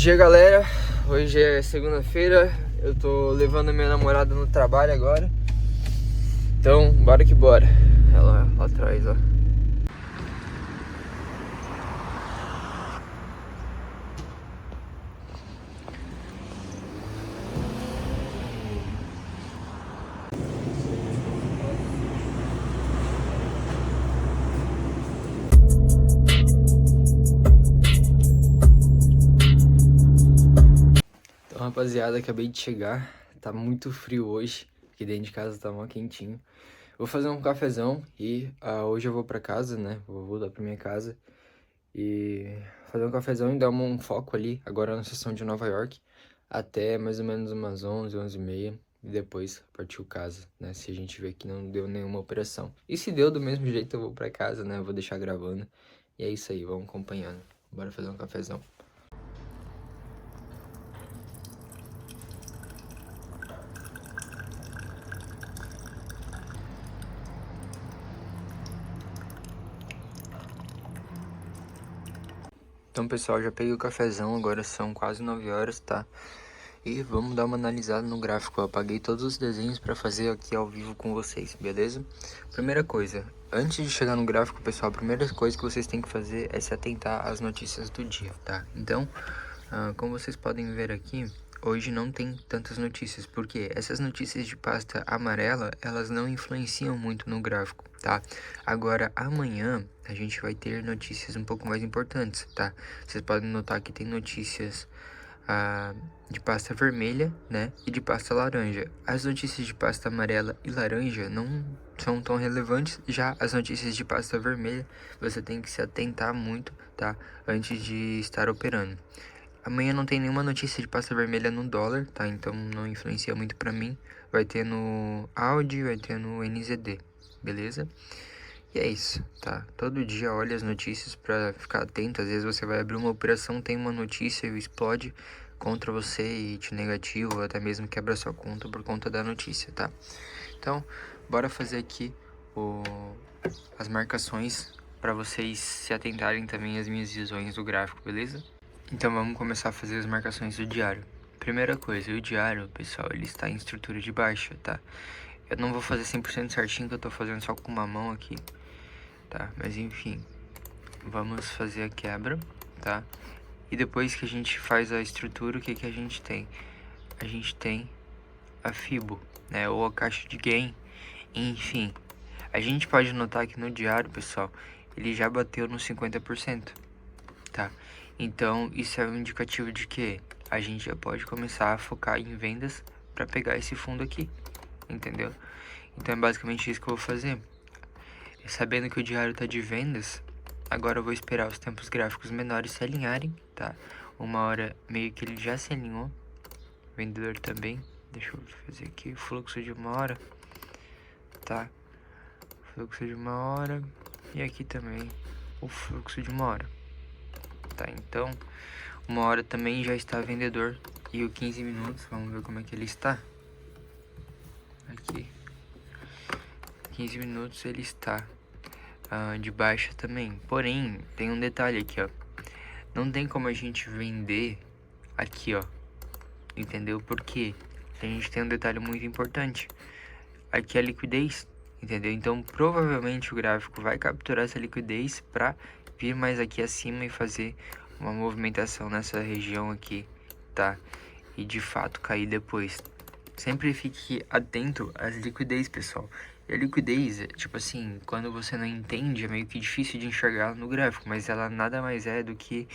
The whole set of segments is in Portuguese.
dia, galera. Hoje é segunda-feira. Eu tô levando a minha namorada no trabalho agora. Então, bora que bora. Ela lá atrás, ó. Então, rapaziada, acabei de chegar. Tá muito frio hoje. Aqui dentro de casa tá mó quentinho. Vou fazer um cafezão e hoje eu vou pra casa, né? Vou voltar pra minha casa e fazer um cafezão e dar um foco ali, agora na sessão de Nova York, até mais ou menos umas 11, 11h30. E depois partiu casa, né? Se a gente ver que não deu nenhuma operação. E se deu do mesmo jeito, eu vou pra casa, né? Eu vou deixar gravando. E é isso aí, vamos acompanhando. Bora fazer um cafezão. Então, pessoal, já peguei o cafezão, agora são quase 9 horas, tá? E vamos dar uma analisada no gráfico. Eu apaguei todos os desenhos para fazer aqui ao vivo com vocês, beleza? Primeira coisa, antes de chegar no gráfico, pessoal, a primeira coisa que vocês têm que fazer é se atentar às notícias do dia, tá? Então, como vocês podem ver aqui, hoje não tem tantas notícias, porque essas notícias de pasta amarela, elas não influenciam muito no gráfico, tá? Agora, amanhã, a gente vai ter notícias um pouco mais importantes, tá? Vocês podem notar que tem notícias de pasta vermelha, né, e de pasta laranja. As notícias de pasta amarela e laranja não são tão relevantes, já as notícias de pasta vermelha você tem que se atentar muito, tá, antes de estar operando. Amanhã não tem nenhuma notícia de pasta vermelha no dólar, tá, então não influencia muito pra mim. Vai ter no Audi, vai ter no NZD, beleza? E é isso, tá? Todo dia olha as notícias pra ficar atento. Às vezes você vai abrir uma operação, tem uma notícia e explode contra você e te negativa, ou até mesmo quebra sua conta por conta da notícia, tá? Então, bora fazer aqui as marcações para vocês se atentarem também às minhas visões do gráfico, beleza? Então vamos começar a fazer as marcações do diário. Primeira coisa, o diário, pessoal, ele está em estrutura de baixa, tá? Eu não vou fazer 100% certinho, que eu tô fazendo só com uma mão aqui, tá? Mas enfim, vamos fazer a quebra, tá? E depois que a gente faz a estrutura, o que que a gente tem? A gente tem a Fibo, né? Ou a caixa de gain, enfim. A gente pode notar que no diário, pessoal, ele já bateu no 50%, tá? Então, isso é um indicativo de que a gente já pode começar a focar em vendas para pegar esse fundo aqui, entendeu? Então, é basicamente isso que eu vou fazer. Sabendo que o diário tá de vendas, agora eu vou esperar os tempos gráficos menores se alinharem, tá? Uma hora meio que ele já se alinhou. Vendedor também. Deixa eu fazer aqui, fluxo de uma hora, tá? Fluxo de uma hora. E aqui também o fluxo de uma hora, tá? Então, uma hora também já está vendedor. E o 15 minutos, vamos ver como é que ele está. Aqui. 15 minutos ele está de baixa também. Porém, tem um detalhe aqui, ó. Não tem como a gente vender aqui, ó. Entendeu? Porque a gente tem um detalhe muito importante. Aqui é a liquidez, entendeu? Então, provavelmente o gráfico vai capturar essa liquidez para vir mais aqui acima e fazer uma movimentação nessa região aqui, tá? E de fato cair depois. Sempre fique atento às liquidez, pessoal. E a liquidez, tipo assim, quando você não entende, é meio que difícil de enxergar no gráfico, mas ela nada mais é do que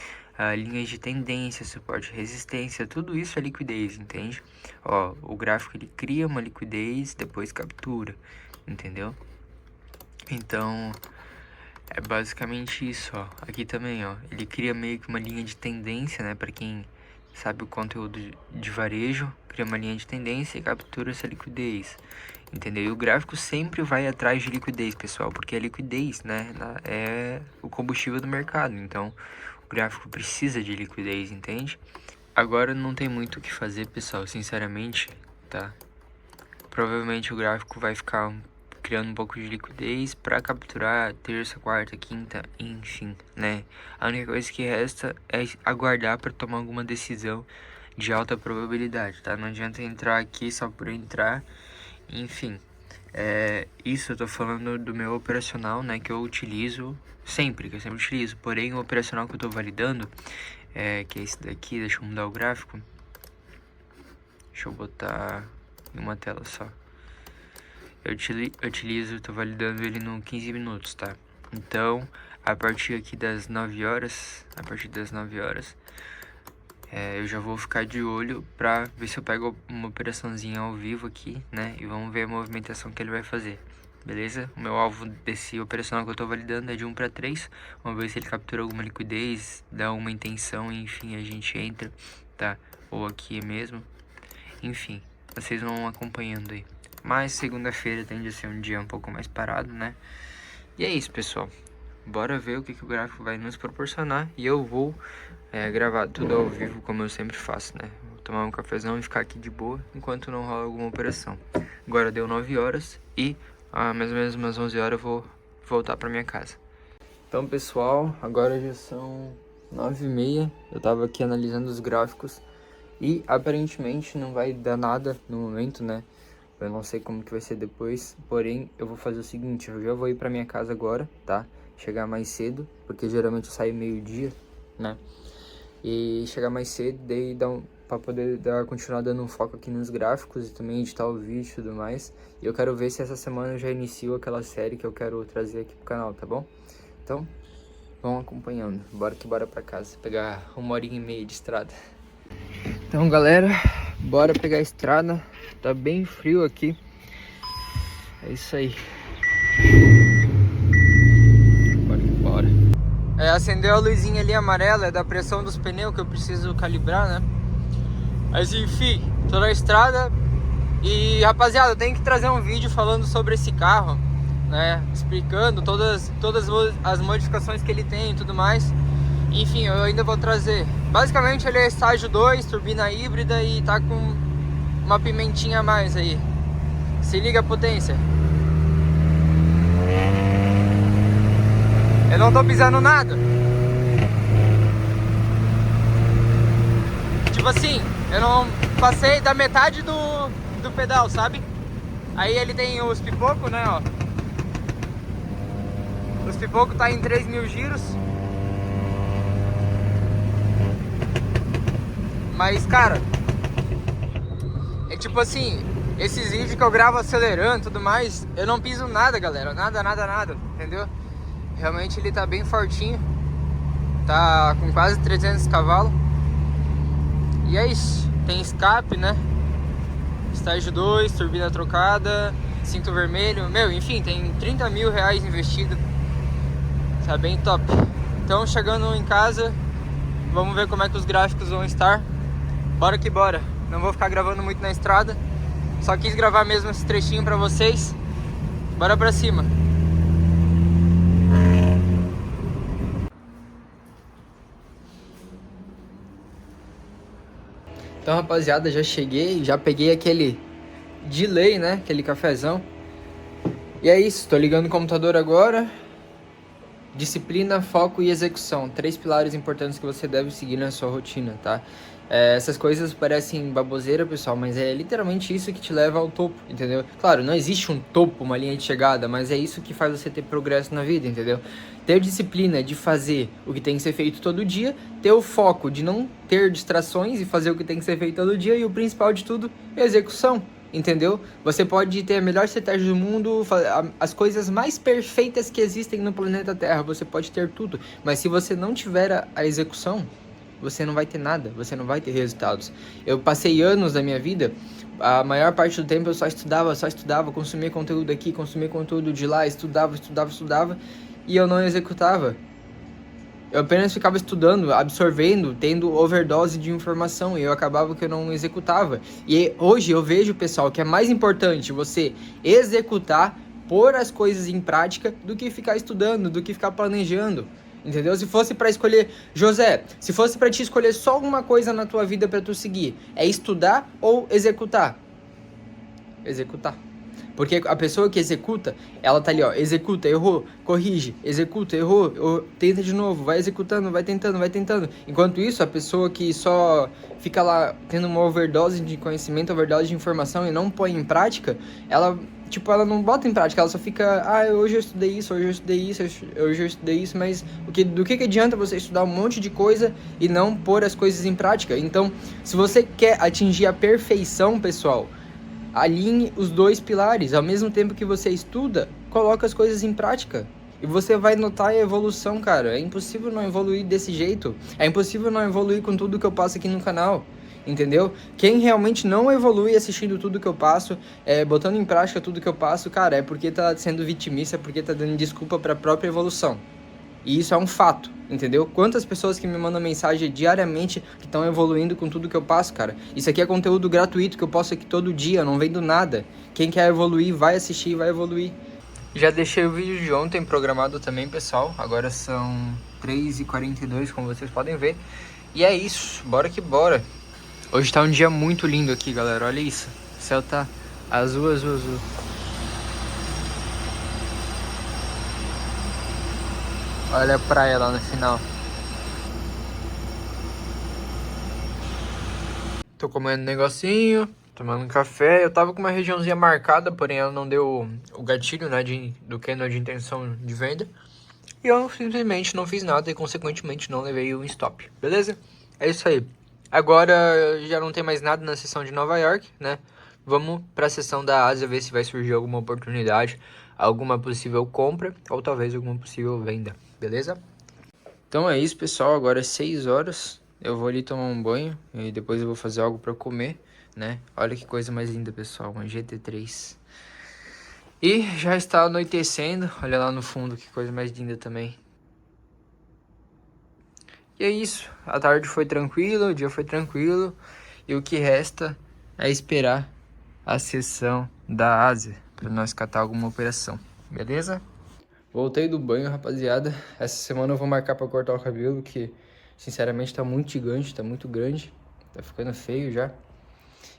linhas de tendência, suporte, resistência, tudo isso é liquidez, entende? Ó, o gráfico ele cria uma liquidez, depois captura, entendeu? Então, é basicamente isso, ó. Aqui também, ó, ele cria meio que uma linha de tendência, né, para quem sabe o conteúdo de varejo, cria uma linha de tendência e captura essa liquidez, entendeu? E o gráfico sempre vai atrás de liquidez, pessoal, porque a liquidez, né, é o combustível do mercado, então o gráfico precisa de liquidez, entende? Agora não tem muito o que fazer, pessoal, sinceramente, tá? Provavelmente o gráfico vai ficar criando um pouco de liquidez para capturar terça, quarta, quinta, enfim, né? A única coisa que resta é aguardar para tomar alguma decisão de alta probabilidade, tá? Não adianta entrar aqui só por entrar, enfim. Isso eu tô falando do meu operacional, né, que eu utilizo sempre, que eu sempre utilizo. Porém, o operacional que eu tô validando, que é esse daqui, deixa eu mudar o gráfico. Deixa eu botar em uma tela só. Eu tô validando ele no 15 minutos, tá? Então, a partir aqui das 9 horas, eu já vou ficar de olho pra ver se eu pego uma operaçãozinha ao vivo aqui, né? E vamos ver a movimentação que ele vai fazer, beleza? O meu alvo desse operacional que eu tô validando é de 1 para 3. Vamos ver se ele captura alguma liquidez, dá uma intenção, enfim, a gente entra, tá? Ou aqui mesmo. Enfim, vocês vão acompanhando aí. Mas segunda-feira tende a ser um dia um pouco mais parado, né? E é isso, pessoal. Bora ver o que o gráfico vai nos proporcionar. E eu vou gravar tudo ao vivo, como eu sempre faço, né? Vou tomar um cafezão e ficar aqui de boa enquanto não rola alguma operação. Agora deu 9 horas e mais ou menos umas 11 horas eu vou voltar pra minha casa. Então, pessoal, agora já são 9h30. Eu tava aqui analisando os gráficos e aparentemente não vai dar nada no momento, né? Eu não sei como que vai ser depois, porém eu vou fazer o seguinte, eu já vou ir pra minha casa agora, tá? Chegar mais cedo, porque geralmente eu saio meio-dia, né? E chegar mais cedo, daí pra poder continuar dando um foco aqui nos gráficos e também editar o vídeo e tudo mais. E eu quero ver se essa semana eu já inicio aquela série que eu quero trazer aqui pro canal, tá bom? Então, vão acompanhando, bora pra casa, pegar 1h30 de estrada. Então, galera, bora pegar a estrada. Tá bem frio aqui. É isso aí. Bora. Acendeu a luzinha ali amarela, é da pressão dos pneus que eu preciso calibrar, né? Mas enfim, tô na estrada. E rapaziada, eu tenho que trazer um vídeo falando sobre esse carro, né? Explicando todas as modificações que ele tem e tudo mais. Enfim, eu ainda vou trazer. Basicamente ele é estágio 2, turbina híbrida e tá com uma pimentinha a mais aí. Se liga a potência. Eu não tô pisando nada. Tipo assim, eu não passei da metade do pedal, sabe? Aí ele tem os pipocos, né, ó. Os pipocos tá em 3.000 giros. Mas, cara, é tipo assim, esses vídeos que eu gravo acelerando e tudo mais, eu não piso nada, galera. Nada, entendeu? Realmente ele tá bem fortinho. Tá com quase 300 cavalos. E é isso. Tem escape, né? Estágio 2, turbina trocada, cinto vermelho. Meu, enfim, tem 30 mil reais investido. Tá bem top. Então, chegando em casa, vamos ver como é que os gráficos vão estar. Bora que bora. Não vou ficar gravando muito na estrada. Só quis gravar mesmo esse trechinho pra vocês. Bora pra cima. Então, rapaziada, já cheguei. Já peguei aquele delay, né? Aquele cafezão. E é isso. Tô ligando o computador agora. Disciplina, foco e execução. 3 pilares importantes que você deve seguir na sua rotina, tá? Essas coisas parecem baboseira, pessoal, mas é literalmente isso que te leva ao topo, entendeu? Claro, não existe um topo, uma linha de chegada, mas é isso que faz você ter progresso na vida, entendeu? Ter disciplina de fazer o que tem que ser feito todo dia, ter o foco de não ter distrações e fazer o que tem que ser feito todo dia, e o principal de tudo, execução. Entendeu? Você pode ter a melhor estratégia do mundo, as coisas mais perfeitas que existem no planeta Terra, você pode ter tudo, mas se você não tiver a execução, você não vai ter nada, você não vai ter resultados. Eu passei anos da minha vida, a maior parte do tempo eu só estudava, consumia conteúdo aqui, consumia conteúdo de lá, estudava, e eu não executava. Eu apenas ficava estudando, absorvendo, tendo overdose de informação, e eu acabava que eu não executava. E hoje eu vejo, pessoal, que é mais importante você executar, pôr as coisas em prática, do que ficar estudando, do que ficar planejando. Entendeu? Se fosse pra escolher, José, se fosse pra te escolher só alguma coisa na tua vida pra tu seguir, é estudar ou executar? Executar. Porque a pessoa que executa, ela tá ali, ó, executa, errou, corrige, executa, errou, tenta de novo, vai executando, vai tentando, vai tentando. Enquanto isso, a pessoa que só fica lá tendo uma overdose de conhecimento, overdose de informação e não põe em prática, ela, tipo, ela não bota em prática, ela só fica, hoje eu estudei isso, hoje eu estudei isso, hoje eu estudei isso, mas do que adianta você estudar um monte de coisa e não pôr as coisas em prática? Então, se você quer atingir a perfeição, pessoal, alinhe os dois pilares. Ao mesmo tempo que você estuda, coloca as coisas em prática. E você vai notar a evolução, cara. É impossível não evoluir desse jeito. É impossível não evoluir com tudo que eu passo aqui no canal. Entendeu? Quem realmente não evolui assistindo tudo que eu passo, botando em prática tudo que eu passo, cara, é porque tá sendo vitimista, é porque tá dando desculpa pra própria evolução. E isso é um fato, entendeu? Quantas pessoas que me mandam mensagem diariamente que estão evoluindo com tudo que eu passo, cara. Isso aqui é conteúdo gratuito que eu posto aqui todo dia, não vem do nada. Quem quer evoluir, vai assistir e vai evoluir. Já deixei o vídeo de ontem programado também, pessoal. Agora são 3h42, como vocês podem ver. E é isso, bora que bora. Hoje tá um dia muito lindo aqui, galera. Olha isso. O céu tá azul, azul, azul. Olha a praia lá no final. Tô comendo um negocinho, tomando um café. Eu tava com uma regiãozinha marcada, porém ela não deu o gatilho, né, do candle de intenção de venda. E eu simplesmente não fiz nada e, consequentemente, não levei o stop, beleza? É isso aí. Agora já não tem mais nada na sessão de Nova York, né? Vamos pra sessão da Ásia ver se vai surgir alguma oportunidade, alguma possível compra ou talvez alguma possível venda, beleza? Então é isso, pessoal. Agora é 6 horas. Eu vou ali tomar um banho e depois eu vou fazer algo pra comer, né? Olha que coisa mais linda, pessoal. Uma GT3. E já está anoitecendo. Olha lá no fundo, que coisa mais linda também. E é isso. A tarde foi tranquila, o dia foi tranquilo. E o que resta é esperar a sessão da Ásia para nós catar alguma operação. Beleza? Voltei do banho, rapaziada. Essa semana eu vou marcar pra cortar o cabelo, que sinceramente tá muito gigante, tá muito grande. Tá ficando feio já.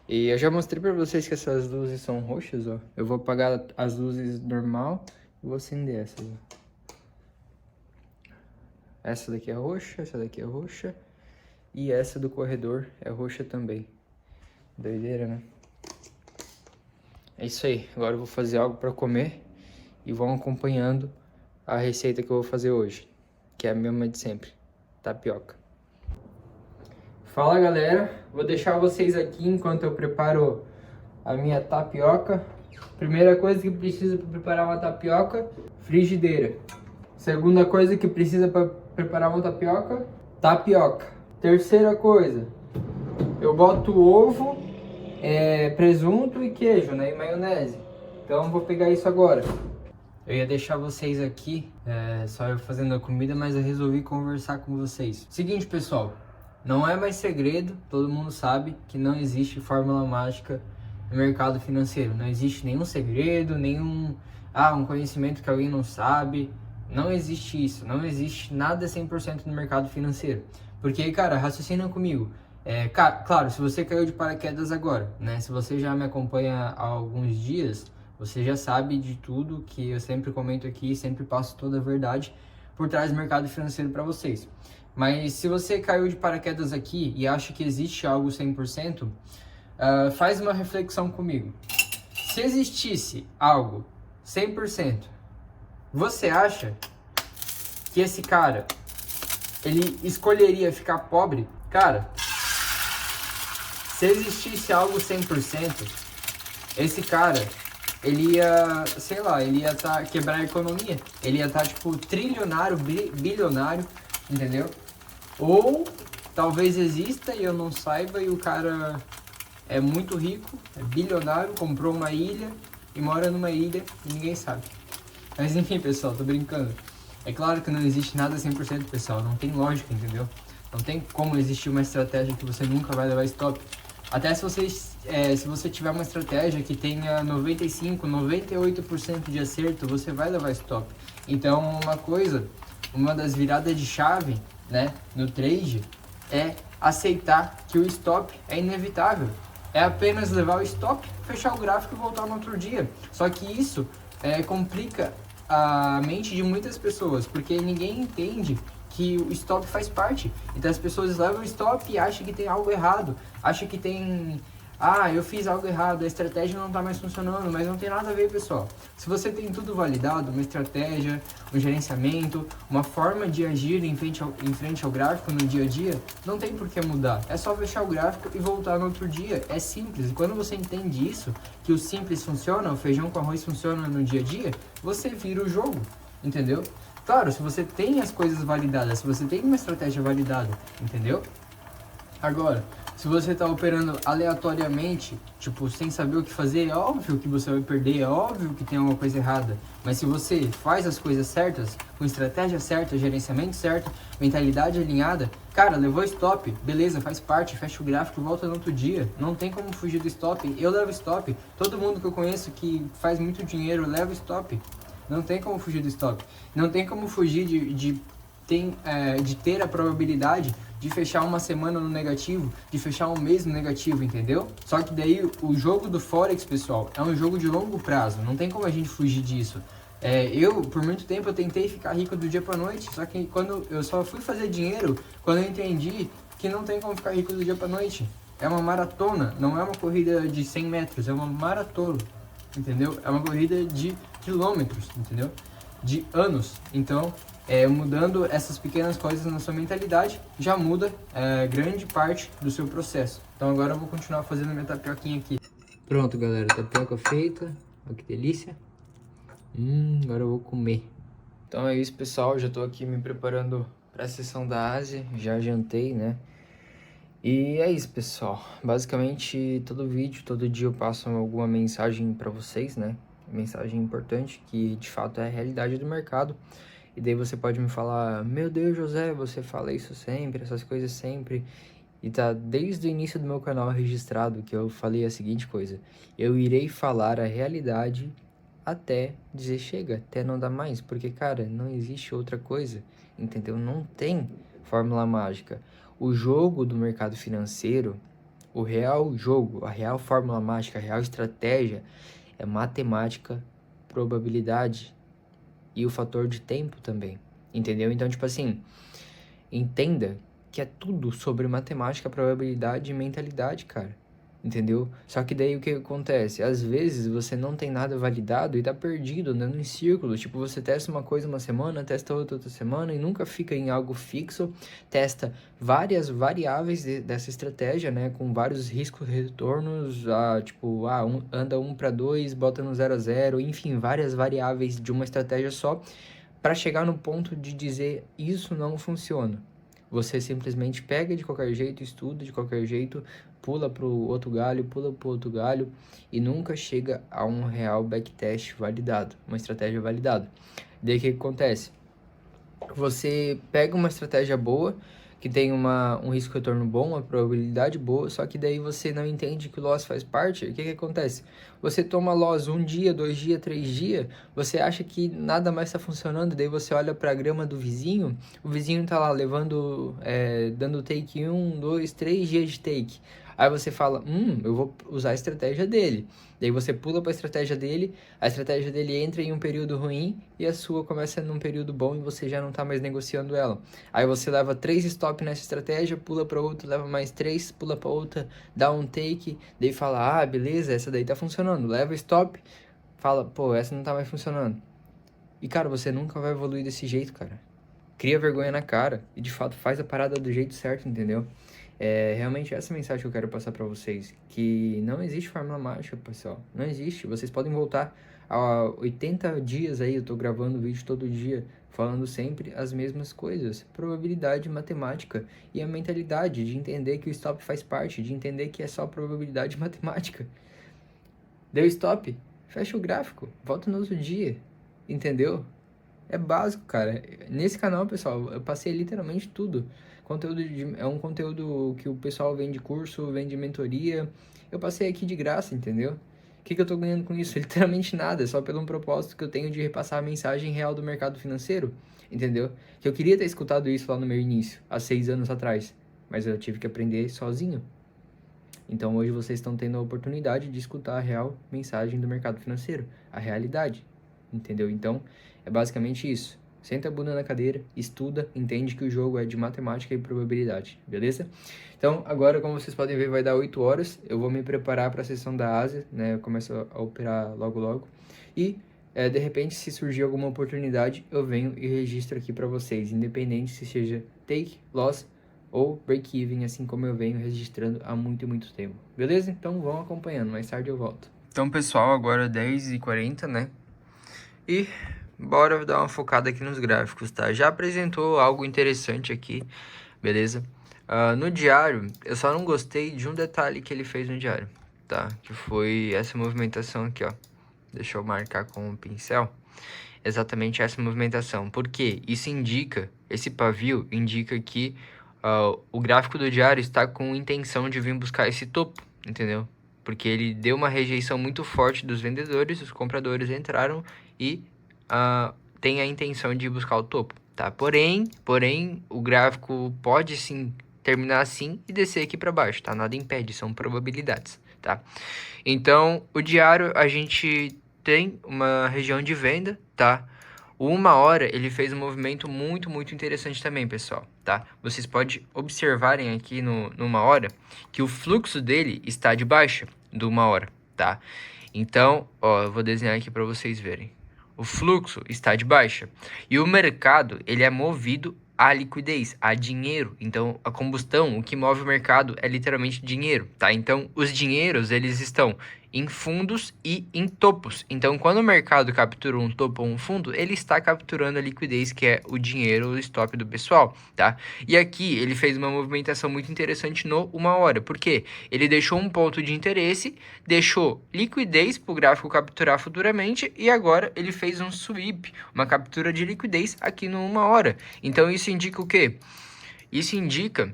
E eu já mostrei pra vocês que essas luzes são roxas, ó. Eu vou apagar as luzes normal e vou acender essas, ó. Essa daqui é roxa, essa daqui é roxa. E essa do corredor é roxa também. Doideira, né? É isso aí. Agora eu vou fazer algo pra comer. E vão acompanhando a receita que eu vou fazer hoje, que é a mesma de sempre, tapioca. Fala, galera, vou deixar vocês aqui enquanto eu preparo a minha tapioca. Primeira coisa que precisa para preparar uma tapioca, frigideira. Segunda coisa que precisa para preparar uma tapioca, tapioca. Terceira coisa, eu boto ovo, presunto e queijo, né, e maionese. Então vou pegar isso agora. Eu ia deixar vocês aqui, só eu fazendo a comida, mas eu resolvi conversar com vocês. Seguinte, pessoal, não é mais segredo, todo mundo sabe que não existe fórmula mágica no mercado financeiro. Não existe nenhum segredo, nenhum um conhecimento que alguém não sabe. Não existe isso, não existe nada 100% no mercado financeiro. Porque, cara, raciocina comigo. Claro, se você caiu de paraquedas agora, né? Se você já me acompanha há alguns dias, você já sabe de tudo que eu sempre comento aqui, sempre passo toda a verdade por trás do mercado financeiro para vocês. Mas se você caiu de paraquedas aqui e acha que existe algo 100%, faz uma reflexão comigo. Se existisse algo 100%, você acha que esse cara, ele escolheria ficar pobre? Cara, se existisse algo 100%, esse cara, ele ia, sei lá, ele ia quebrar a economia. Ele ia estar, tipo, trilionário, bilionário, entendeu? Ou talvez exista e eu não saiba e o cara é muito rico, é bilionário, comprou uma ilha e mora numa ilha e ninguém sabe. Mas enfim, pessoal, tô brincando. É claro que não existe nada 100%, pessoal, não tem lógica, entendeu? Não tem como existir uma estratégia que você nunca vai levar stop. Até se você tiver uma estratégia que tenha 95, 98% de acerto, você vai levar stop. Então, uma das viradas de chave, né, no trade, é aceitar que o stop é inevitável. É apenas levar o stop, fechar o gráfico e voltar no outro dia. Só que isso complica a mente de muitas pessoas, porque ninguém entende que o stop faz parte. Então as pessoas levam o stop e acham que tem algo errado, acham que tem... Ah, eu fiz algo errado, a estratégia não está mais funcionando, mas não tem nada a ver, pessoal. Se você tem tudo validado, uma estratégia, um gerenciamento, uma forma de agir em frente ao gráfico no dia a dia, não tem por que mudar. É só fechar o gráfico e voltar no outro dia. É simples. E quando você entende isso, que o simples funciona, o feijão com arroz funciona no dia a dia, você vira o jogo, entendeu? Claro, se você tem as coisas validadas, se você tem uma estratégia validada, entendeu? Agora, se você está operando aleatoriamente, tipo, sem saber o que fazer, é óbvio que você vai perder, é óbvio que tem alguma coisa errada. Mas se você faz as coisas certas, com estratégia certa, gerenciamento certo, mentalidade alinhada, cara, levou stop, beleza, faz parte, fecha o gráfico e volta no outro dia. Não tem como fugir do stop. Eu levo stop. Todo mundo que eu conheço que faz muito dinheiro leva stop. Não tem como fugir do stop. Não tem como fugir de ter a probabilidade de fechar uma semana no negativo, de fechar um mês no negativo, entendeu? Só que daí o jogo do Forex, pessoal, é um jogo de longo prazo, não tem como a gente fugir disso. Por muito tempo, eu tentei ficar rico do dia pra noite, só que quando eu só fui fazer dinheiro quando eu entendi que não tem como ficar rico do dia pra noite. É uma maratona, não é uma corrida de 100 metros, é uma maratona, entendeu? É uma corrida de quilômetros, entendeu? De anos. Então, mudando essas pequenas coisas na sua mentalidade, já muda grande parte do seu processo. Então agora eu vou continuar fazendo minha tapioquinha aqui. Pronto, galera, tapioca feita. Olha que delícia. Agora eu vou comer. Então é isso, pessoal. Já tô aqui me preparando para a sessão da Ásia. Já jantei, né? E é isso, pessoal. Basicamente, todo vídeo, todo dia eu passo alguma mensagem para vocês, né? Mensagem importante que de fato é a realidade do mercado. E daí você pode me falar: meu Deus, José, você fala isso sempre, essas coisas sempre. E tá desde o início do meu canal registrado que eu falei a seguinte coisa: eu irei falar a realidade até dizer chega, até não dar mais. Porque, cara, não existe outra coisa, entendeu? Não tem fórmula mágica. O jogo do mercado financeiro, o real jogo, a real fórmula mágica, a real estratégia é matemática, probabilidade e o fator de tempo também, entendeu? Então, tipo assim, entenda que é tudo sobre matemática, probabilidade e mentalidade, cara, entendeu? Só que daí o que acontece? Às vezes você não tem nada validado e tá perdido, andando em círculo. Tipo, você testa uma coisa uma semana, testa outra semana e nunca fica em algo fixo. Testa várias variáveis dessa estratégia, né? Com vários riscos e retornos, anda 1 para 2, bota no 0 a 0, enfim, várias variáveis de uma estratégia só para chegar no ponto de dizer isso não funciona. Você simplesmente pega de qualquer jeito, estuda de qualquer jeito, pula para o outro galho e nunca chega a um real backtest validado, uma estratégia validada. Daí o que acontece? Você pega uma estratégia boa, que tem um risco-retorno bom, uma probabilidade boa, só que daí você não entende que o loss faz parte. O que acontece? Você toma loss 1 dia, 2 dias, 3 dias, você acha que nada mais está funcionando, daí você olha para a grama do vizinho, o vizinho está lá levando, dando take 1, 2, 3 dias de take. Aí você fala, eu vou usar a estratégia dele. Daí você pula para a estratégia dele entra em um período ruim e a sua começa num período bom e você já não tá mais negociando ela. Aí você leva 3 stop nessa estratégia, pula para outra, leva mais 3, pula para outra, dá um take, daí fala, beleza, essa daí tá funcionando. Leva stop, fala, pô, essa não tá mais funcionando. E cara, você nunca vai evoluir desse jeito, cara. Cria vergonha na cara e de fato faz a parada do jeito certo, entendeu? Realmente essa mensagem que eu quero passar pra vocês, que não existe fórmula mágica, pessoal, não existe. Vocês podem voltar a 80 dias aí, eu tô gravando vídeo todo dia, falando sempre as mesmas coisas, probabilidade matemática e a mentalidade de entender que o stop faz parte, de entender que é só probabilidade matemática. Deu stop, fecha o gráfico, volta no outro dia, entendeu? É básico, cara. Nesse canal, pessoal, eu passei literalmente tudo. É um conteúdo que o pessoal vende curso, vende mentoria. Eu passei aqui de graça, entendeu? O que eu tô ganhando com isso? Literalmente nada, só pelo um propósito que eu tenho de repassar a mensagem real do mercado financeiro, entendeu? Que eu queria ter escutado isso lá no meu início, há 6 anos atrás, mas eu tive que aprender sozinho. Então hoje vocês estão tendo a oportunidade de escutar a real mensagem do mercado financeiro, a realidade, entendeu? Então é basicamente isso. Senta a bunda na cadeira, estuda, entende que o jogo é de matemática e probabilidade, beleza? Então agora, como vocês podem ver, vai dar 8 horas, eu vou me preparar para a sessão da Ásia, né? Eu começo a operar logo e de repente, se surgir alguma oportunidade, eu venho e registro aqui para vocês, independente se seja take, loss ou break-even, assim como eu venho registrando há muito tempo. Beleza? Então vão acompanhando, mais tarde eu volto. Então, pessoal, agora 10h40, né? E bora dar uma focada aqui nos gráficos, tá? Já apresentou algo interessante aqui, beleza? No diário, eu só não gostei de um detalhe que ele fez no diário, tá? Que foi essa movimentação aqui, ó. Deixa eu marcar com o pincel. Exatamente essa movimentação. Porque isso indica, esse pavio indica que o gráfico do diário está com intenção de vir buscar esse topo, entendeu? Porque ele deu uma rejeição muito forte dos vendedores, os compradores entraram e tem a intenção de buscar o topo, tá? Porém, o gráfico pode sim terminar assim e descer aqui para baixo, tá? Nada impede, são probabilidades, tá? Então, o diário, a gente tem uma região de venda, tá? O 1 hora, ele fez um movimento muito interessante também, pessoal, tá? Vocês podem observarem aqui no 1 hora que o fluxo dele está de baixa do 1 hora, tá? Então, ó, eu vou desenhar aqui para vocês verem. O fluxo está de baixa e o mercado, ele é movido a liquidez, a dinheiro. Então, a combustão, o que move o mercado é literalmente dinheiro, tá? Então, os dinheiros, eles estão em fundos e em topos. Então, quando o mercado captura um topo ou um fundo, ele está capturando a liquidez, que é o dinheiro, o stop do pessoal, tá? E aqui, ele fez uma movimentação muito interessante no 1 hora. Por quê? Ele deixou um ponto de interesse, deixou liquidez para o gráfico capturar futuramente e agora ele fez um sweep, uma captura de liquidez aqui no 1 hora. Então, isso indica o quê? Isso indica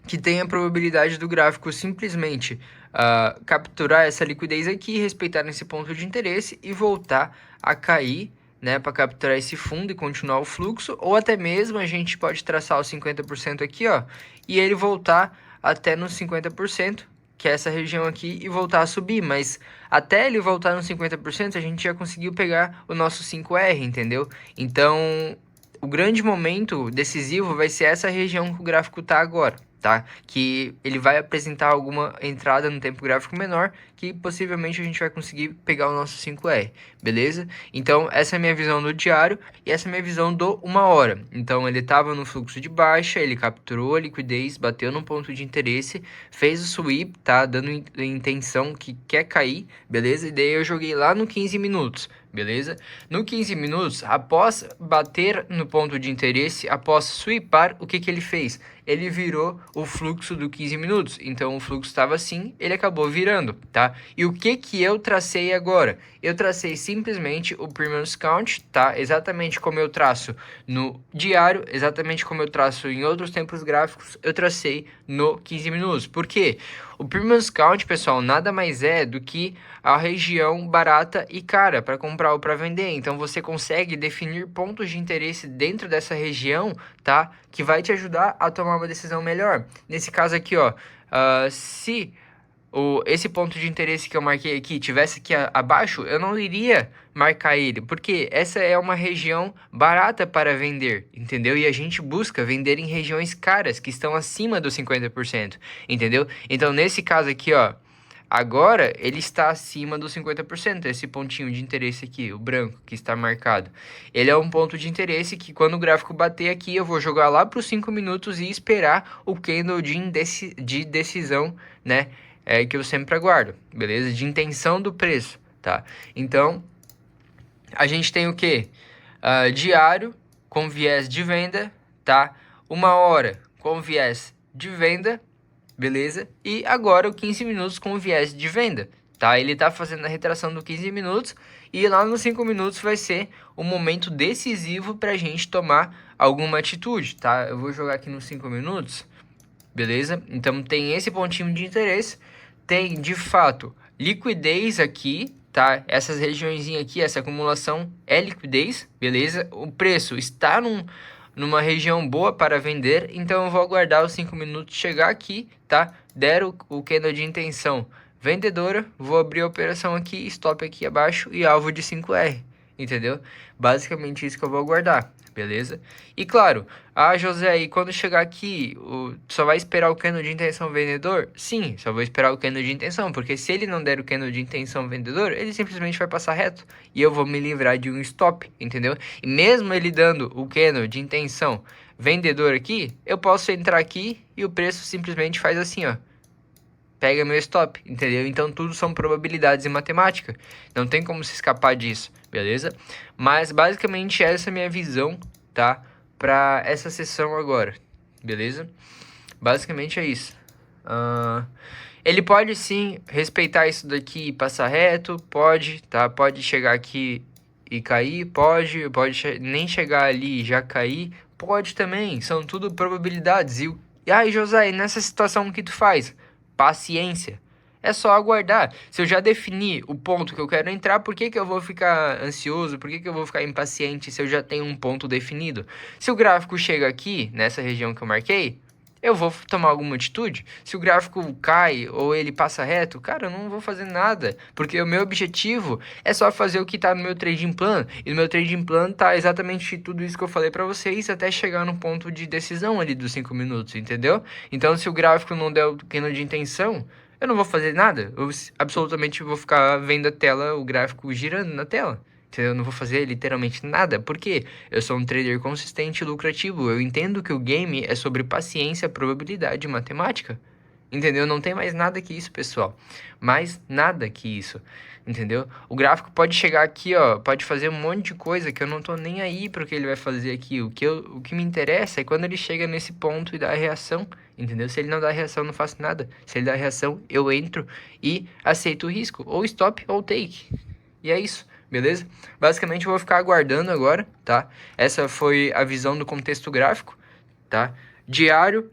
que tem a probabilidade do gráfico simplesmente capturar essa liquidez aqui, respeitar esse ponto de interesse e voltar a cair, né, para capturar esse fundo e continuar o fluxo, ou até mesmo a gente pode traçar os 50% aqui, ó, e ele voltar até nos 50%, que é essa região aqui, e voltar a subir, mas até ele voltar nos 50%, a gente já conseguiu pegar o nosso 5R, entendeu? Então, o grande momento decisivo vai ser essa região que o gráfico tá agora, tá? Que ele vai apresentar alguma entrada no tempo gráfico menor, que possivelmente a gente vai conseguir pegar o nosso 5R, beleza? Então, essa é a minha visão do diário e essa é a minha visão do 1 hora. Então, ele estava no fluxo de baixa, ele capturou a liquidez, bateu no ponto de interesse, fez o sweep, tá? Dando intenção que quer cair, beleza? E daí eu joguei lá no 15 minutos. Beleza? No 15 minutos, após bater no ponto de interesse, após sweepar, o que ele fez? Ele virou o fluxo do 15 minutos. Então, o fluxo estava assim, ele acabou virando, tá? E o que eu tracei agora? Eu tracei simplesmente o Premium Count, tá? Exatamente como eu traço no diário, exatamente como eu traço em outros tempos gráficos, eu tracei no 15 minutos. Por quê? O Premium Count, pessoal, nada mais é do que a região barata e cara para comprar ou para vender. Então, você consegue definir pontos de interesse dentro dessa região, tá? Que vai te ajudar a tomar uma decisão melhor. Nesse caso aqui, ó, se esse ponto de interesse que eu marquei aqui tivesse aqui abaixo, eu não iria marcar ele, porque essa é uma região barata para vender, entendeu? E a gente busca vender em regiões caras, que estão acima dos 50%, entendeu? Então, nesse caso aqui, ó, agora ele está acima dos 50%, esse pontinho de interesse aqui, o branco, que está marcado. Ele é um ponto de interesse que quando o gráfico bater aqui, eu vou jogar lá para os 5 minutos e esperar o candle de decisão, né? Que eu sempre aguardo, beleza? De intenção do preço, tá? Então, a gente tem o quê? Diário com viés de venda, tá? 1 hora com viés de venda, beleza? E agora o 15 minutos com viés de venda, tá? Ele tá fazendo a retração do 15 minutos e lá nos 5 minutos vai ser o momento decisivo pra gente tomar alguma atitude, tá? Eu vou jogar aqui nos 5 minutos, beleza? Então tem esse pontinho de interesse, tem de fato liquidez aqui, tá? Essas regiões aqui, essa acumulação é liquidez, beleza? O preço está numa região boa para vender, então eu vou aguardar os 5 minutos chegar aqui, tá? der o candle de intenção vendedora, vou abrir a operação aqui, stop aqui abaixo e alvo de 5R, entendeu? Basicamente isso que eu vou aguardar, beleza? E claro, José, e quando chegar aqui, só vai esperar o candle de intenção vendedor? Sim, só vou esperar o candle de intenção, porque se ele não der o candle de intenção vendedor, ele simplesmente vai passar reto e eu vou me livrar de um stop, entendeu? E mesmo ele dando o candle de intenção vendedor aqui, eu posso entrar aqui e o preço simplesmente faz assim, ó. Pega meu stop, entendeu? Então tudo são probabilidades em matemática. Não tem como se escapar disso, beleza? Mas basicamente essa é a minha visão, tá? Pra essa sessão agora, beleza? Basicamente é isso. Ele pode sim respeitar isso daqui e passar reto, pode, tá? Pode chegar aqui e cair, pode nem chegar ali e já cair, pode também. São tudo probabilidades. E aí, José, nessa situação o que tu faz? Paciência. É só aguardar. Se eu já defini o ponto que eu quero entrar, por que eu vou ficar ansioso? Por que eu vou ficar impaciente se eu já tenho um ponto definido? Se o gráfico chega aqui, nessa região que eu marquei, eu vou tomar alguma atitude. Se o gráfico cai ou ele passa reto, cara, eu não vou fazer nada. Porque o meu objetivo é só fazer o que tá no meu trading plan. E no meu trading plan tá exatamente tudo isso que eu falei pra vocês até chegar no ponto de decisão ali dos 5 minutos, entendeu? Então, se o gráfico não der o candle de intenção, eu não vou fazer nada. Eu absolutamente vou ficar vendo a tela, o gráfico girando na tela. Eu não vou fazer literalmente nada, porque eu sou um trader consistente e lucrativo. Eu entendo que o game é sobre paciência, probabilidade e matemática. Entendeu? Não tem mais nada que isso, pessoal. Mais nada que isso. Entendeu? O gráfico pode chegar aqui, ó, pode fazer um monte de coisa que eu não tô nem aí pro que ele vai fazer aqui. O que me interessa é quando ele chega nesse ponto e dá a reação. Entendeu? Se ele não dá a reação, eu não faço nada. Se ele dá a reação, eu entro e aceito o risco. Ou stop ou take. E é isso. Beleza? Basicamente eu vou ficar aguardando agora, tá? Essa foi a visão do contexto gráfico, tá? Diário,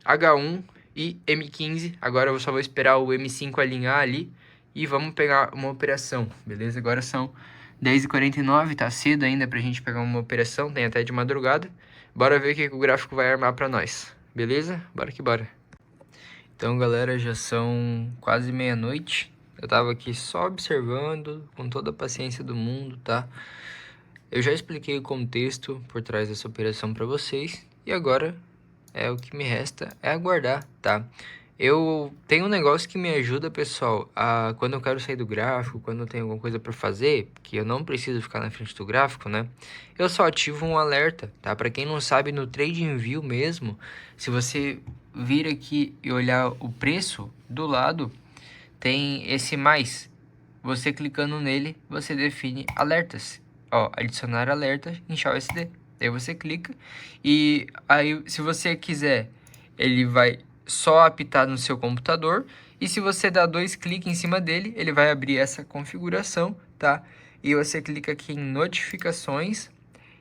H1 e M15. Agora eu só vou esperar o M5 alinhar ali e vamos pegar uma operação, beleza? Agora são 10h49, tá cedo ainda pra gente pegar uma operação, tem até de madrugada. Bora ver o que o gráfico vai armar pra nós, beleza? Bora que bora. Então, galera, já são quase meia-noite. Eu tava aqui só observando, com toda a paciência do mundo, tá? Eu já expliquei o contexto por trás dessa operação para vocês. E agora, o que me resta é aguardar, tá? Eu tenho um negócio que me ajuda, pessoal, quando eu quero sair do gráfico, quando eu tenho alguma coisa para fazer, que eu não preciso ficar na frente do gráfico, né? Eu só ativo um alerta, tá? Para quem não sabe, no TradingView mesmo, se você vir aqui e olhar o preço do lado, tem esse mais. Você clicando nele, você define alertas. Ó, adicionar alerta em USD. Aí você clica e aí, se você quiser, ele vai só apitar no seu computador. E se você dá 2 cliques em cima dele, ele vai abrir essa configuração, tá? E você clica aqui em notificações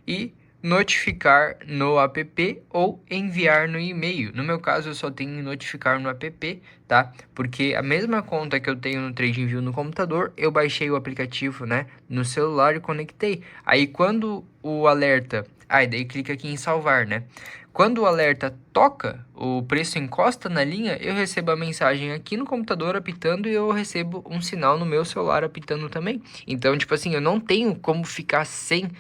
e notificar no app ou enviar no e-mail. No meu caso, eu só tenho notificar no app, tá? Porque a mesma conta que eu tenho no TradingView no computador, eu baixei o aplicativo, né, no celular e conectei. Aí quando o alerta, daí clica aqui em salvar, né? Quando o alerta toca, o preço encosta na linha, eu recebo a mensagem aqui no computador apitando e eu recebo um sinal no meu celular apitando também. Então, tipo assim, eu não tenho como ficar sem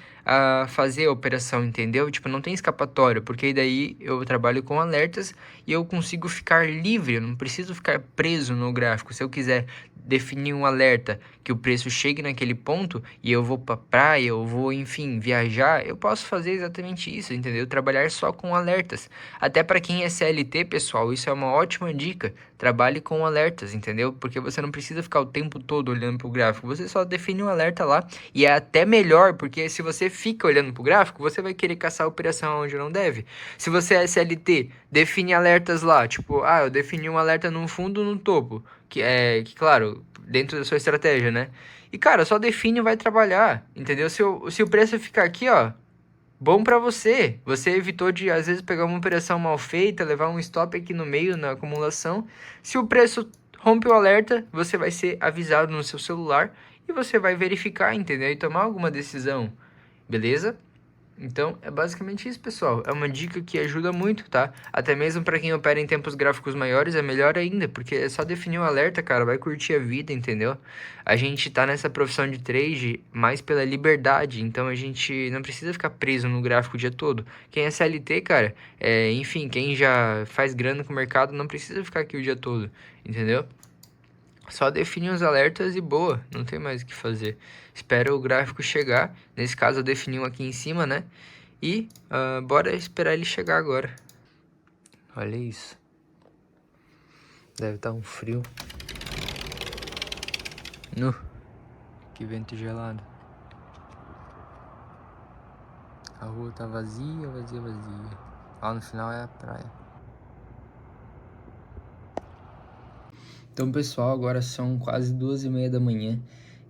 fazer a operação, entendeu? Tipo, não tem escapatória, porque daí eu trabalho com alertas e eu consigo ficar livre, eu não preciso ficar preso no gráfico. Se eu quiser definir um alerta que o preço chegue naquele ponto e eu vou pra praia, eu vou, enfim, viajar, eu posso fazer exatamente isso, entendeu? Trabalhar só com alertas. Até para quem é CLT, pessoal, isso é uma ótima dica. Trabalhe com alertas, entendeu? Porque você não precisa ficar o tempo todo olhando pro gráfico, você só define um alerta lá e é até melhor, porque se você fica olhando pro gráfico, você vai querer caçar a operação onde não deve. Se você é CLT, define alertas lá, tipo, eu defini um alerta no fundo no topo, que claro, dentro da sua estratégia, né? E, cara, só define e vai trabalhar, entendeu? Se o preço ficar aqui, ó, bom pra você. Você evitou de, às vezes, pegar uma operação mal feita, levar um stop aqui no meio, na acumulação. Se o preço rompe o alerta, você vai ser avisado no seu celular e você vai verificar, entendeu? E tomar alguma decisão, beleza? Então, é basicamente isso, pessoal. É uma dica que ajuda muito, tá? Até mesmo para quem opera em tempos gráficos maiores, é melhor ainda, porque é só definir o alerta, cara, vai curtir a vida, entendeu? A gente tá nessa profissão de trade mais pela liberdade, então a gente não precisa ficar preso no gráfico o dia todo. Quem é CLT, cara, enfim, quem já faz grana com o mercado não precisa ficar aqui o dia todo, entendeu? Só definir os alertas e boa, não tem mais o que fazer. Espera o gráfico chegar, nesse caso eu defini um aqui em cima, né? E bora esperar ele chegar agora. Olha isso. Deve estar um frio. Que vento gelado. A rua tá vazia, vazia, vazia. Lá no final é a praia. Então, pessoal, agora são quase 2h30 da manhã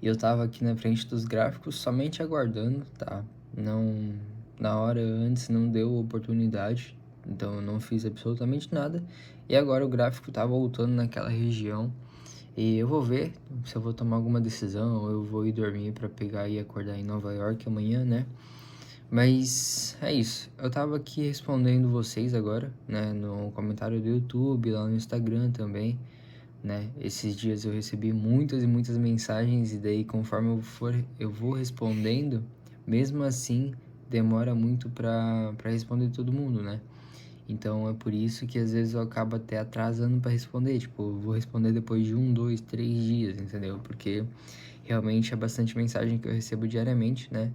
e eu tava aqui na frente dos gráficos somente aguardando, tá? Não, na hora antes não deu oportunidade, então eu não fiz absolutamente nada. E agora o gráfico tá voltando naquela região e eu vou ver se eu vou tomar alguma decisão ou eu vou ir dormir pra pegar e acordar em Nova York amanhã, né? Mas é isso, eu tava aqui respondendo vocês agora, né, no comentário do YouTube, lá no Instagram também, né? Esses dias eu recebi muitas e muitas mensagens e daí conforme eu vou respondendo, mesmo assim demora muito para responder todo mundo, né? Então é por isso que às vezes eu acabo até atrasando para responder, tipo, eu vou responder depois de 1, 2, 3 dias, entendeu? Porque realmente é bastante mensagem que eu recebo diariamente, né?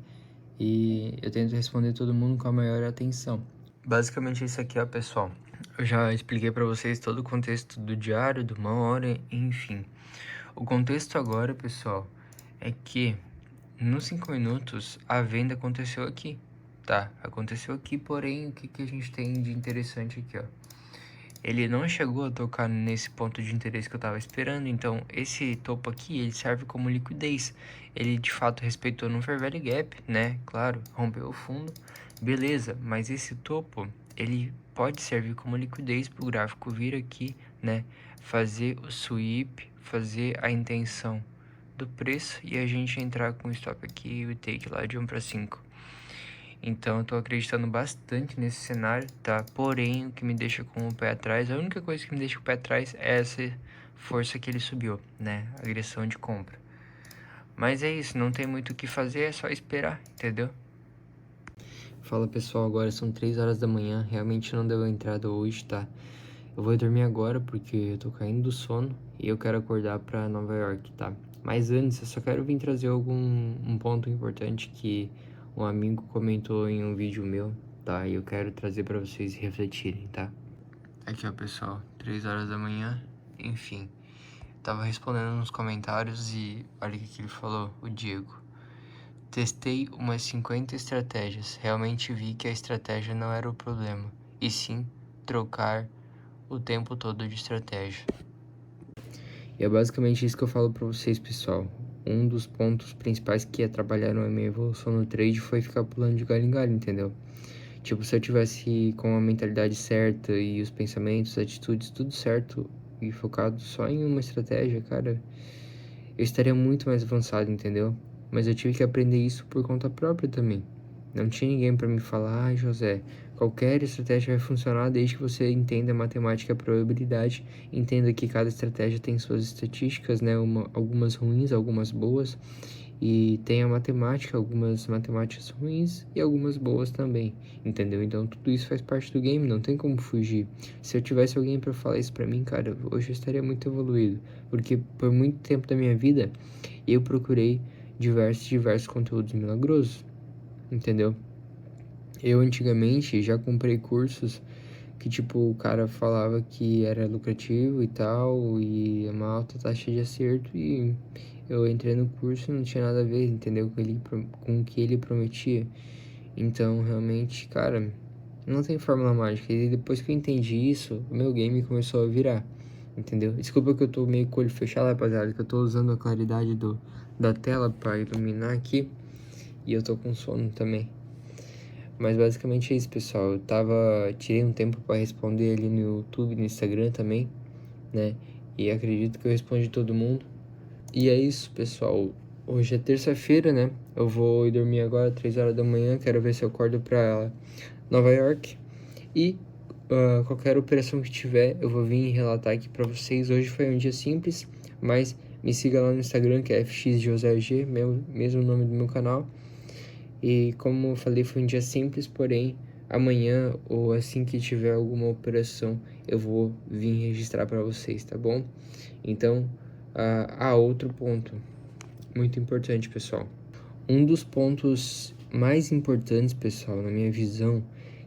E eu tento responder todo mundo com a maior atenção. Basicamente isso aqui, ó, pessoal. Eu já expliquei para vocês todo o contexto do diário, do uma hora, enfim. O contexto agora, pessoal, é que nos 5 minutos a venda aconteceu aqui, tá? Aconteceu aqui, porém, o que a gente tem de interessante aqui, ó? Ele não chegou a tocar nesse ponto de interesse que eu tava esperando, então esse topo aqui, ele serve como liquidez. Ele de fato respeitou no Fair Value Gap, né? Claro, rompeu o fundo, beleza, mas esse topo, ele pode servir como liquidez para o gráfico vir aqui, né? Fazer o sweep, fazer a intenção do preço e a gente entrar com o stop aqui e o take lá de 1 para 5. Então eu tô acreditando bastante nesse cenário, tá? Porém, o que me deixa com o pé atrás, a única coisa que me deixa com o pé atrás é essa força que ele subiu, né? Agressão de compra. Mas é isso, não tem muito o que fazer, é só esperar, entendeu? Fala pessoal, agora são 3 horas da manhã, realmente não deu entrada hoje, tá? Eu vou dormir agora porque eu tô caindo do sono e eu quero acordar pra Nova York, tá? Mas antes, eu só quero vir trazer um ponto importante que um amigo comentou em um vídeo meu, tá? E eu quero trazer pra vocês refletirem, tá? Aqui ó pessoal, 3 horas da manhã, enfim. Tava respondendo nos comentários e olha o que ele falou, o Diego. Testei umas 50 estratégias, realmente vi que a estratégia não era o problema, e sim trocar o tempo todo de estratégia. E é basicamente isso que eu falo pra vocês, pessoal. Um dos pontos principais que atrapalharam a minha evolução no trade foi ficar pulando de galho em galho, entendeu? Tipo, se eu tivesse com a mentalidade certa e os pensamentos, atitudes, tudo certo e focado só em uma estratégia, cara, eu estaria muito mais avançado, entendeu? Mas eu tive que aprender isso por conta própria também. Não tinha ninguém para me falar, José, qualquer estratégia vai funcionar desde que você entenda a matemática e a probabilidade, entenda que cada estratégia tem suas estatísticas, né? Algumas ruins, algumas boas, e tem a matemática, algumas matemáticas ruins e algumas boas também, entendeu? Então tudo isso faz parte do game, não tem como fugir. Se eu tivesse alguém para falar isso para mim, cara, hoje eu estaria muito evoluído, porque por muito tempo da minha vida eu procurei diversos conteúdos milagrosos, entendeu? Eu antigamente já comprei cursos que tipo o cara falava que era lucrativo e tal, e uma alta taxa de acerto, e eu entrei no curso e não tinha nada a ver, entendeu? Com o que ele prometia. Então, realmente, cara, não tem fórmula mágica. E depois que eu entendi isso, o meu game começou a virar, entendeu? Desculpa que eu tô meio com o olho fechado, rapaziada, que eu tô usando a claridade da tela pra iluminar aqui, e eu tô com sono também. Mas basicamente é isso, pessoal. Tirei um tempo para responder ali no YouTube e no Instagram também, né? E acredito que eu respondi todo mundo. E é isso, pessoal. Hoje é terça-feira, né? Eu vou ir dormir agora, 3 horas da manhã. Quero ver se eu acordo pra Nova York. E qualquer operação que tiver, eu vou vir relatar aqui pra vocês. Hoje foi um dia simples, mas me siga lá no Instagram, que é FXJoséG, mesmo nome do meu canal. E como eu falei, foi um dia simples, porém, amanhã ou assim que tiver alguma operação, eu vou vir registrar pra vocês, tá bom? Então, outro ponto muito importante, pessoal. Um dos pontos mais importantes, pessoal, na minha visão,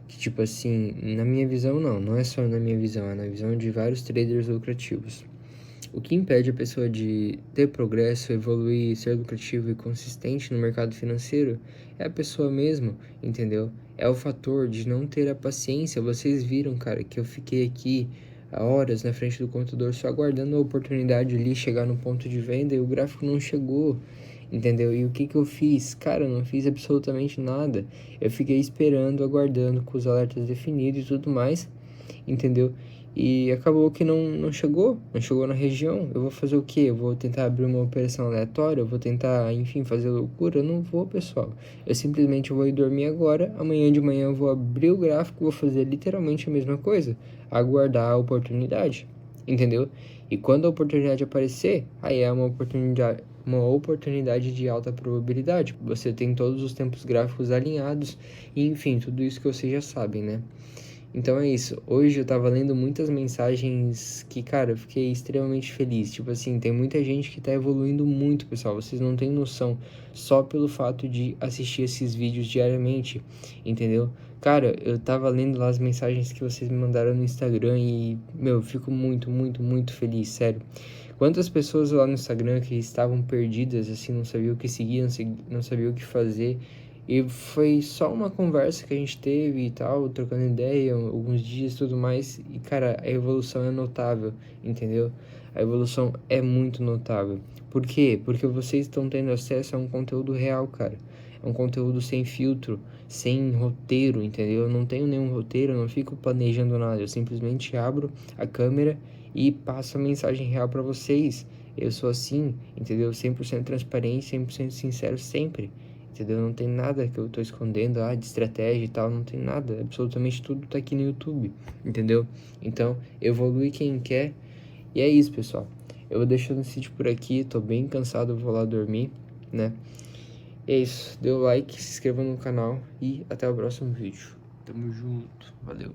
que tipo assim, na minha visão não é só na minha visão, é na visão de vários traders lucrativos. O que impede a pessoa de ter progresso, evoluir, ser lucrativo e consistente no mercado financeiro é a pessoa mesma, entendeu? É o fator de não ter a paciência. Vocês viram, cara, que eu fiquei aqui há horas na frente do computador só aguardando a oportunidade ali chegar no ponto de venda e o gráfico não chegou, entendeu? E o que eu fiz? Cara, eu não fiz absolutamente nada. Eu fiquei esperando, aguardando com os alertas definidos e tudo mais, entendeu? E acabou que não chegou na região. Eu vou fazer o quê? Eu vou tentar abrir uma operação aleatória? Eu vou tentar, enfim, fazer loucura? Eu não vou, pessoal. Eu simplesmente vou ir dormir agora. Amanhã de manhã eu vou abrir o gráfico, vou fazer literalmente a mesma coisa. Aguardar a oportunidade, entendeu? E quando a oportunidade aparecer, aí é uma oportunidade de alta probabilidade. Você tem todos os tempos gráficos alinhados e, enfim, tudo isso que vocês já sabem, né? Então é isso. Hoje eu tava lendo muitas mensagens que, cara, eu fiquei extremamente feliz. Tipo assim, tem muita gente que tá evoluindo muito, pessoal. Vocês não têm noção. Só pelo fato de assistir esses vídeos diariamente, entendeu? Cara, eu tava lendo lá as mensagens que vocês me mandaram no Instagram e, meu, eu fico muito, muito, muito feliz, sério. Quantas pessoas lá no Instagram que estavam perdidas, assim, não sabiam o que seguir, não sabiam o que fazer. E foi só uma conversa que a gente teve e tal, trocando ideia, alguns dias e tudo mais. E, cara, a evolução é notável, entendeu? A evolução é muito notável. Por quê? Porque vocês estão tendo acesso a um conteúdo real, cara. É um conteúdo sem filtro, sem roteiro, entendeu? Eu não tenho nenhum roteiro, eu não fico planejando nada. Eu simplesmente abro a câmera e passo a mensagem real pra vocês. Eu sou assim, entendeu? 100% transparente, 100% sincero sempre. Entendeu? Não tem nada que eu tô escondendo, de estratégia e tal, não tem nada, absolutamente tudo tá aqui no YouTube, entendeu? Então, evolui quem quer, e é isso, pessoal. Eu vou deixando esse vídeo por aqui, tô bem cansado, eu vou lá dormir, né? E é isso, dê o like, se inscreva no canal e até o próximo vídeo. Tamo junto, valeu.